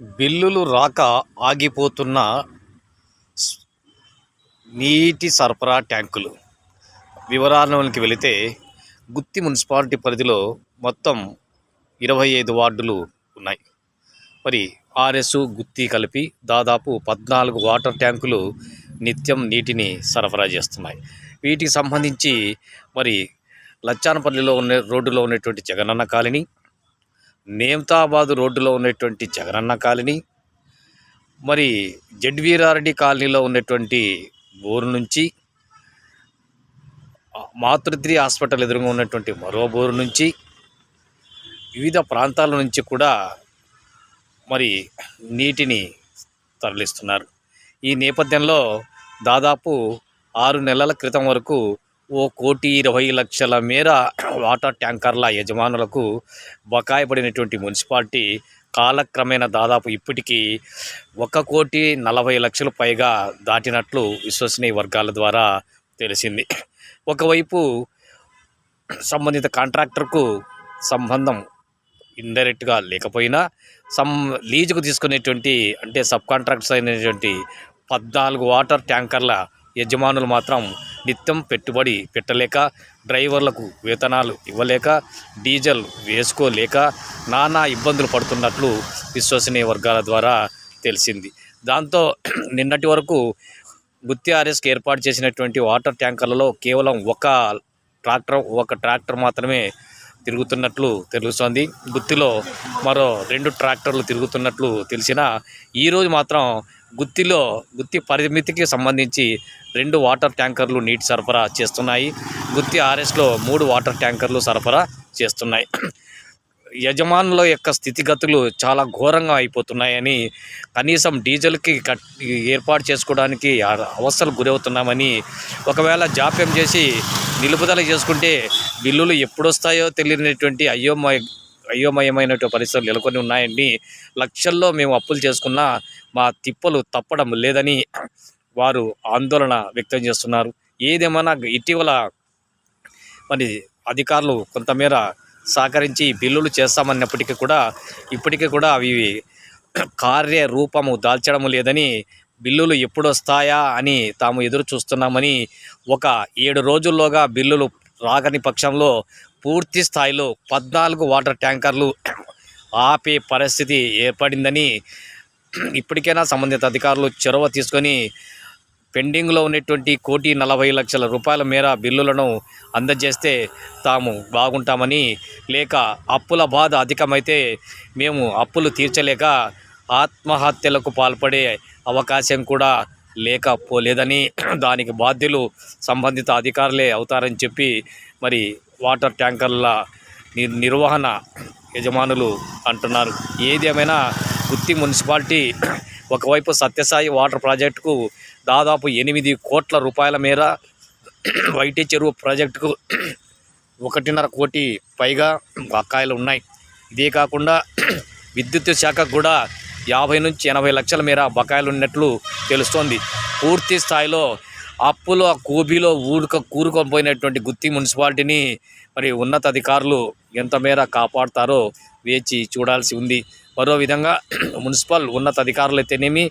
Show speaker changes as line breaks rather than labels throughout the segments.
బిల్లులు రాక ఆగిపోతున్న నీటి సరఫరా ట్యాంకులు వివరాల్లోకి వెళితే గుత్తి మున్సిపాలిటీ పరిధిలో మొత్తం 25 వార్డులు ఉన్నాయి. మరి ఆర్ఎస్ గుత్తి కలిపి దాదాపు 14 వాటర్ ట్యాంకులు నిత్యం నీటిని సరఫరా చేస్తున్నాయి. వీటికి సంబంధించి మరి లచ్చానపల్లిలో రోడ్డులో ఉన్నటువంటి జగనన్న కాలనీ, నేమ్తాబాద్ రోడ్డులో ఉన్నటువంటి జగనన్న కాలనీ, మరి జడ్వీరారెడ్డి కాలనీలో ఉన్నటువంటి బోరు నుంచి, మాతృశ్రీ హాస్పిటల్ ఎదురుగా ఉన్నటువంటి మరో బోరు నుంచి, వివిధ ప్రాంతాల నుంచి కూడా మరి నీటిని తరలిస్తున్నారు. ఈ నేపథ్యంలో దాదాపు 6 నెలల క్రితం వరకు 1,20,00,000 మేర వాటర్ ట్యాంకర్ల యజమానులకు బకాయి పడినటువంటి మున్సిపాలిటీ కాలక్రమేణా దాదాపు ఇప్పటికీ 1,40,00,000 పైగా దాటినట్లు విశ్వసనీయ వర్గాల ద్వారా తెలిసింది. ఒకవైపు సంబంధిత కాంట్రాక్టర్కు సంబంధం ఇండైరెక్ట్గా లేకపోయినా లీజుకు తీసుకునేటువంటి అంటే సబ్ కాంట్రాక్టర్స్ అయినటువంటి 14 వాటర్ ట్యాంకర్ల యజమానులు మాత్రం నిత్యం పెట్టుబడి పెట్టలేక, డ్రైవర్లకు వేతనాలు ఇవ్వలేక, డీజిల్ వేసుకోలేక నానా ఇబ్బందులు పడుతున్నట్లు విశ్వసనీయ వర్గాల ద్వారా తెలిసింది. దాంతో నిన్నటి వరకు గుత్తి ఆర్ఎస్కి ఏర్పాటు చేసినటువంటి వాటర్ ట్యాంకర్లలో కేవలం ఒక ట్రాక్టర్ మాత్రమే తిరుగుతున్నట్లు తెలుస్తోంది. గుత్తిలో మరో 2 ట్రాక్టర్లు తిరుగుతున్నట్లు తెలిసినా ఈరోజు మాత్రం గుత్తి పరిమితికి సంబంధించి 2 వాటర్ ట్యాంకర్లు నీటి సరఫరా చేస్తున్నాయి. గుత్తి ఆర్ఎస్లో 3 వాటర్ ట్యాంకర్లు సరఫరా చేస్తున్నాయి. యజమానుల యొక్క స్థితిగతులు చాలా ఘోరంగా అయిపోతున్నాయని, కనీసం డీజిల్కి ఏర్పాటు చేసుకోవడానికి అవస్థలు గురవుతున్నామని, ఒకవేళ జాప్యం చేసి నిలుపుదల చేసుకుంటే బిల్లులు ఎప్పుడొస్తాయో తెలియనటువంటి అయోమయమైనటువంటి పరిస్థితులు నెలకొని ఉన్నాయండి. లక్షల్లో మేము అప్పులు చేసుకున్నా మా తిప్పలు తప్పడం లేదని వారు ఆందోళన వ్యక్తం చేస్తున్నారు. ఏదేమైనా ఇటీవల మరి అధికారులు కొంతమేర సహకరించి బిల్లులు చేస్తామన్నప్పటికీ కూడా ఇప్పటికీ కూడా అవి కార్యరూపము దాల్చడం లేదని, బిల్లులు ఎప్పుడు వస్తాయా అని తాము ఎదురు చూస్తున్నామని, ఒక 7 రోజుల్లోగా బిల్లులు రాగని పక్షంలో పూర్తి స్థాయిలో 14 వాటర్ ట్యాంకర్లు ఆపే పరిస్థితి ఏర్పడిందని, ఇప్పటికైనా సంబంధిత అధికారులు చొరవ తీసుకొని పెండింగ్లో ఉన్నటువంటి 1,40,00,000 రూపాయల మేర బిల్లులను అందజేస్తే తాము బాగుంటామని, లేక అప్పుల బాధ అధికమైతే మేము అప్పులు తీర్చలేక ఆత్మహత్యలకు పాల్పడే అవకాశం కూడా లేకపోలేదని, దానికి బాధ్యులు సంబంధిత అధికారులే అవుతారని చెప్పి మరి వాటర్ ట్యాంకర్ల నిర్వహణ యజమానులు అంటున్నారు. ఏదేమైనా గుత్తి మున్సిపాలిటీ ఒకవైపు సత్యసాయి వాటర్ ప్రాజెక్టుకు దాదాపు 8 కోట్ల రూపాయల మేర, వైటి చెరువు ప్రాజెక్టుకు 1.5 కోటి పైగా బకాయిలు ఉన్నాయి. ఇదే కాకుండా విద్యుత్ శాఖకు కూడా 50 నుంచి 80 లక్షల మేర బకాయిలు ఉన్నట్లు తెలుస్తోంది. పూర్తి స్థాయిలో అప్పుల కూబీలో కూరుకొని పోయినటువంటి గుత్తి మున్సిపాలిటీని మరి ఉన్నతాధికారులు ఎంత మేర కాపాడుతారో వేచి చూడాల్సి ఉంది. మరో విధంగా మున్సిపల్ ఉన్నతాధికారులు అయితేనేమి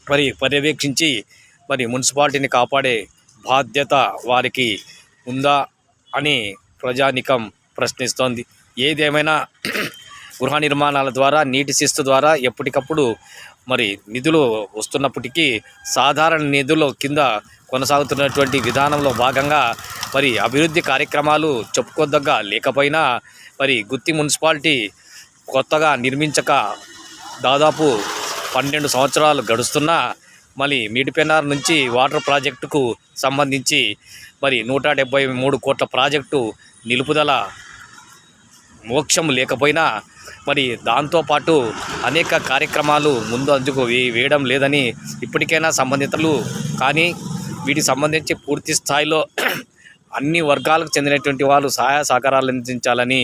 మరి పర్యవేక్షించి మరి మున్సిపాలిటీని కాపాడే బాధ్యత వారికి ఉందా అని ప్రజానికం ప్రశ్నిస్తోంది. ఏదేమైనా గృహ నిర్మాణాల ద్వారా, నీటి శిస్తు ద్వారా ఎప్పటికప్పుడు మరి నిధులు వస్తున్నప్పటికీ సాధారణ నిధుల కింద కొనసాగుతున్నటువంటి విధానంలో భాగంగా మరి అభివృద్ధి కార్యక్రమాలు చెప్పుకోదగ్గ లేకపోయినా, మరి గుత్తి మున్సిపాలిటీ కొత్తగా నిర్మించక దాదాపు 12 సంవత్సరాలు గడుస్తున్నా మళ్ళీ మిడిపెనార్ నుంచి వాటర్ ప్రాజెక్టుకు సంబంధించి మరి 173 కోట్ల ప్రాజెక్టు నిలుపుదల మోక్షం లేకపోయినా, మరి దాంతోపాటు అనేక కార్యక్రమాలు ముందు అందుకు వేయడం లేదని ఇప్పటికైనా సంబంధితులు కానీ వీటికి సంబంధించి పూర్తి స్థాయిలో అన్ని వర్గాలకు చెందినటువంటి వాళ్ళు సహాయ సహకారాలు అందించాలని,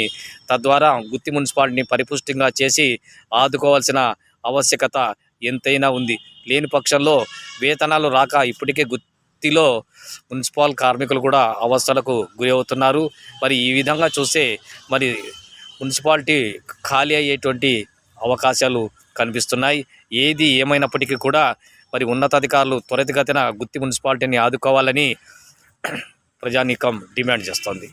తద్వారా గుత్తి మున్సిపాలిటీని పరిపుష్టిగా చేసి ఆదుకోవాల్సిన ఆవశ్యకత ఎంతైనా ఉంది. లేని పక్షంలో వేతనాలు రాక ఇప్పటికే గుత్తిలో మున్సిపల్ కార్మికులు కూడా అవస్థలకు గురి అవుతున్నారు. మరి ఈ విధంగా చూస్తే మరి మున్సిపాలిటీ ఖాళీ అయ్యేటువంటి అవకాశాలు కనిపిస్తున్నాయి. ఏది ఏమైనప్పటికీ కూడా మరి ఉన్నతాధికారులు త్వరితగతిన గుత్తి మున్సిపాలిటీని ఆదుకోవాలని ప్రజానీకం డిమాండ్ చేస్తోంది.